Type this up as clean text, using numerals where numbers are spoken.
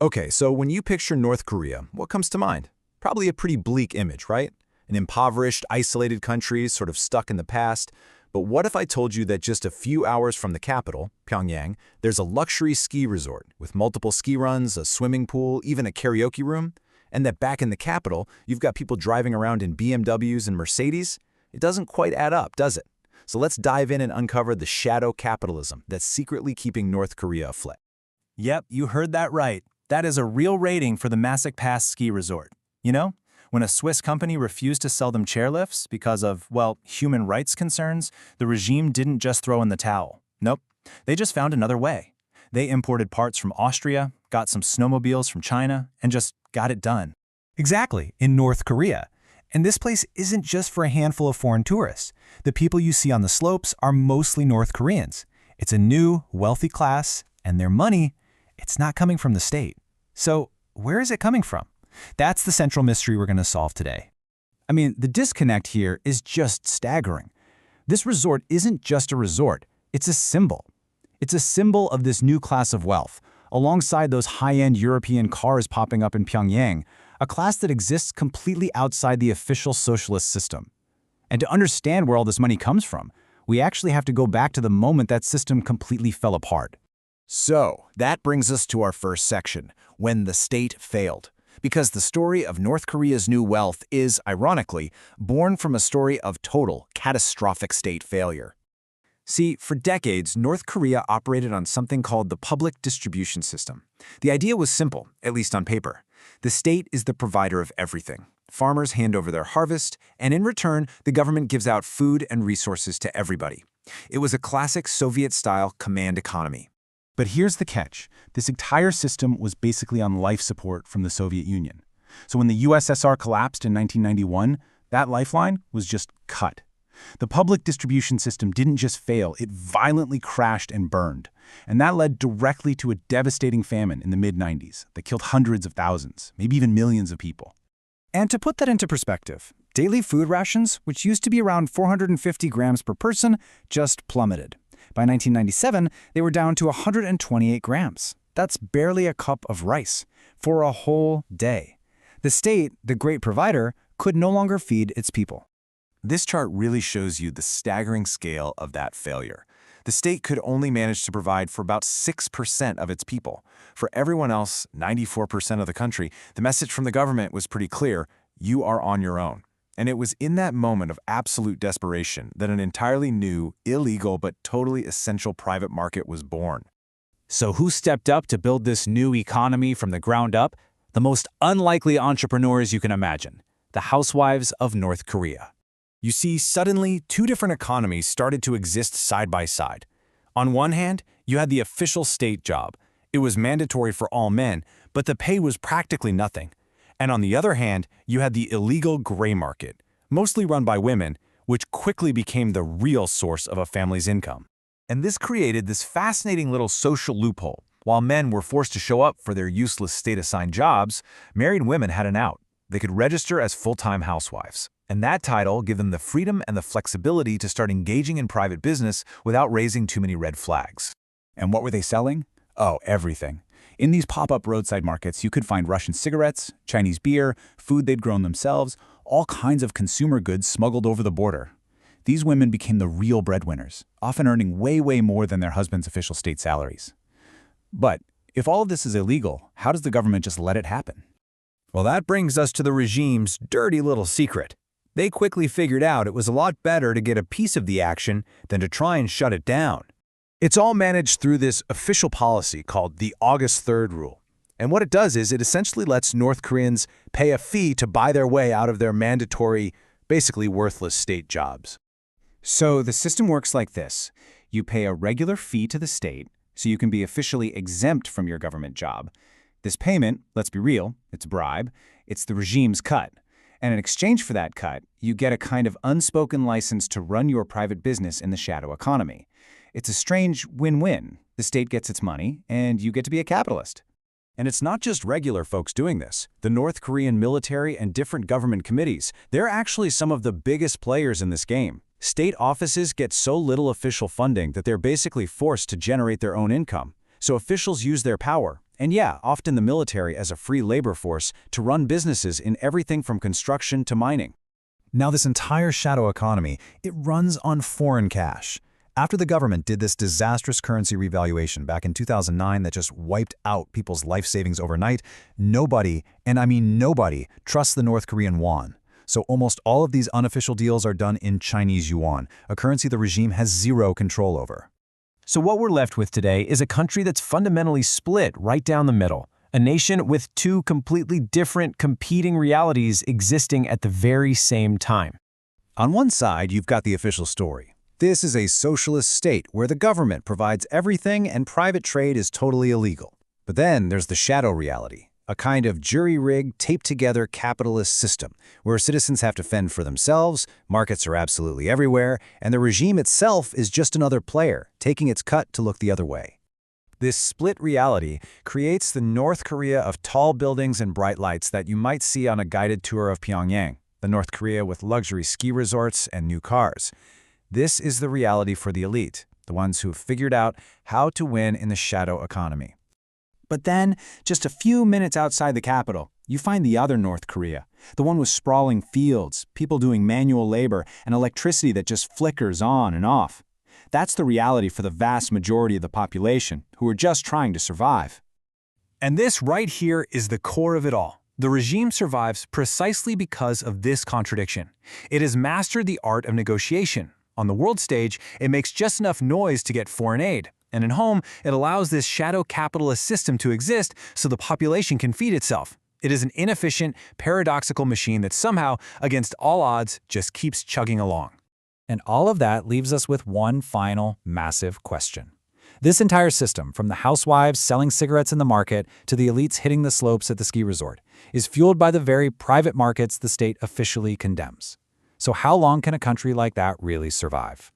Okay, so when you picture North Korea, what comes to mind? Probably a pretty bleak image, right? An impoverished, isolated country, sort of stuck in the past. But what if I told you that just a few hours from the capital, Pyongyang, there's a luxury ski resort with multiple ski runs, a swimming pool, even a karaoke room? And that back in the capital, you've got people driving around in BMWs and Mercedes? It doesn't quite add up, does it? So let's dive in and uncover the shadow capitalism that's secretly keeping North Korea afloat. Yep, you heard that right. That is a real rating for the Masik Ski Resort. You know, when a Swiss company refused to sell them chairlifts because of, well, human rights concerns, the regime didn't just throw in the towel. Nope, they just found another way. They imported parts from Austria, got some snowmobiles from China, and just got it done. Exactly, in North Korea. And this place isn't just for a handful of foreign tourists. The people you see on the slopes are mostly North Koreans. It's a new, wealthy class, and their money, it's not coming from the state. So where is it coming from? That's the central mystery we're going to solve today. I mean, the disconnect here is just staggering. This resort isn't just a resort, it's a symbol. It's a symbol of this new class of wealth, alongside those high-end European cars popping up in Pyongyang, a class that exists completely outside the official socialist system. And to understand where all this money comes from, we actually have to go back to the moment that system completely fell apart. So, that brings us to our first section, when the state failed. Because the story of North Korea's new wealth is, ironically, born from a story of total, catastrophic state failure. See, for decades, North Korea operated on something called the public distribution system. The idea was simple, at least on paper. The state is the provider of everything. Farmers hand over their harvest, and in return, the government gives out food and resources to everybody. It was a classic Soviet-style command economy. But here's the catch. This entire system was basically on life support from the Soviet Union. So when the USSR collapsed in 1991, that lifeline was just cut. The public distribution system didn't just fail, it violently crashed and burned. And that led directly to a devastating famine in the mid-90s that killed hundreds of thousands, maybe even millions of people. And to put that into perspective, daily food rations, which used to be around 450 grams per person, just plummeted. By 1997, they were down to 128 grams. That's barely a cup of rice for a whole day. The state, the great provider, could no longer feed its people. This chart really shows you the staggering scale of that failure. The state could only manage to provide for about 6% of its people. For everyone else, 94% of the country, the message from the government was pretty clear: you are on your own. And it was in that moment of absolute desperation that an entirely new, illegal, but totally essential private market was born. So who stepped up to build this new economy from the ground up? The most unlikely entrepreneurs you can imagine, the housewives of North Korea. You see, suddenly, two different economies started to exist side by side. On one hand, you had the official state job. It was mandatory for all men, but the pay was practically nothing. And on the other hand, you had the illegal gray market, mostly run by women, which quickly became the real source of a family's income. And this created this fascinating little social loophole. While men were forced to show up for their useless state-assigned jobs, married women had an out. They could register as full-time housewives. And that title gave them the freedom and the flexibility to start engaging in private business without raising too many red flags. And what were they selling? Oh, everything. In these pop-up roadside markets, you could find Russian cigarettes, Chinese beer, food they'd grown themselves, all kinds of consumer goods smuggled over the border. These women became the real breadwinners, often earning way more than their husbands' official state salaries. But if all of this is illegal, how does the government just let it happen? Well, that brings us to the regime's dirty little secret. They quickly figured out it was a lot better to get a piece of the action than to try and shut it down. It's all managed through this official policy called the August 3rd Rule. And what it does is it essentially lets North Koreans pay a fee to buy their way out of their mandatory, basically worthless state jobs. So the system works like this. You pay a regular fee to the state, so you can be officially exempt from your government job. This payment, let's be real, it's a bribe. It's the regime's cut. And in exchange for that cut, you get a kind of unspoken license to run your private business in the shadow economy. It's a strange win-win. The state gets its money, and you get to be a capitalist. And it's not just regular folks doing this. The North Korean military and different government committees, they're actually some of the biggest players in this game. State offices get so little official funding that they're basically forced to generate their own income. So officials use their power, And yeah, often the military as a free labor force to run businesses in everything from construction to mining. Now this entire shadow economy, it runs on foreign cash. After the government did this disastrous currency revaluation back in 2009 that just wiped out people's life savings overnight, nobody, and I mean nobody, trusts the North Korean won. So almost all of these unofficial deals are done in Chinese yuan, a currency the regime has zero control over. So what we're left with today is a country that's fundamentally split right down the middle. A nation with two completely different, competing realities existing at the very same time. On one side, you've got the official story. This is a socialist state where the government provides everything and private trade is totally illegal. But then there's the shadow reality, a kind of jury-rigged, taped-together capitalist system where citizens have to fend for themselves, markets are absolutely everywhere, and the regime itself is just another player, taking its cut to look the other way. This split reality creates the North Korea of tall buildings and bright lights that you might see on a guided tour of Pyongyang, the North Korea with luxury ski resorts and new cars. This is the reality for the elite, the ones who've figured out how to win in the shadow economy. But then, just a few minutes outside the capital, you find the other North Korea, the one with sprawling fields, people doing manual labor, and electricity that just flickers on and off. That's the reality for the vast majority of the population, who are just trying to survive. And this right here is the core of it all. The regime survives precisely because of this contradiction. It has mastered the art of negotiation. On the world stage, it makes just enough noise to get foreign aid. And at home, it allows this shadow capitalist system to exist so the population can feed itself. It is an inefficient, paradoxical machine that somehow, against all odds, just keeps chugging along. And all of that leaves us with one final, massive question. This entire system, from the housewives selling cigarettes in the market to the elites hitting the slopes at the ski resort, is fueled by the very private markets the state officially condemns. So how long can a country like that really survive?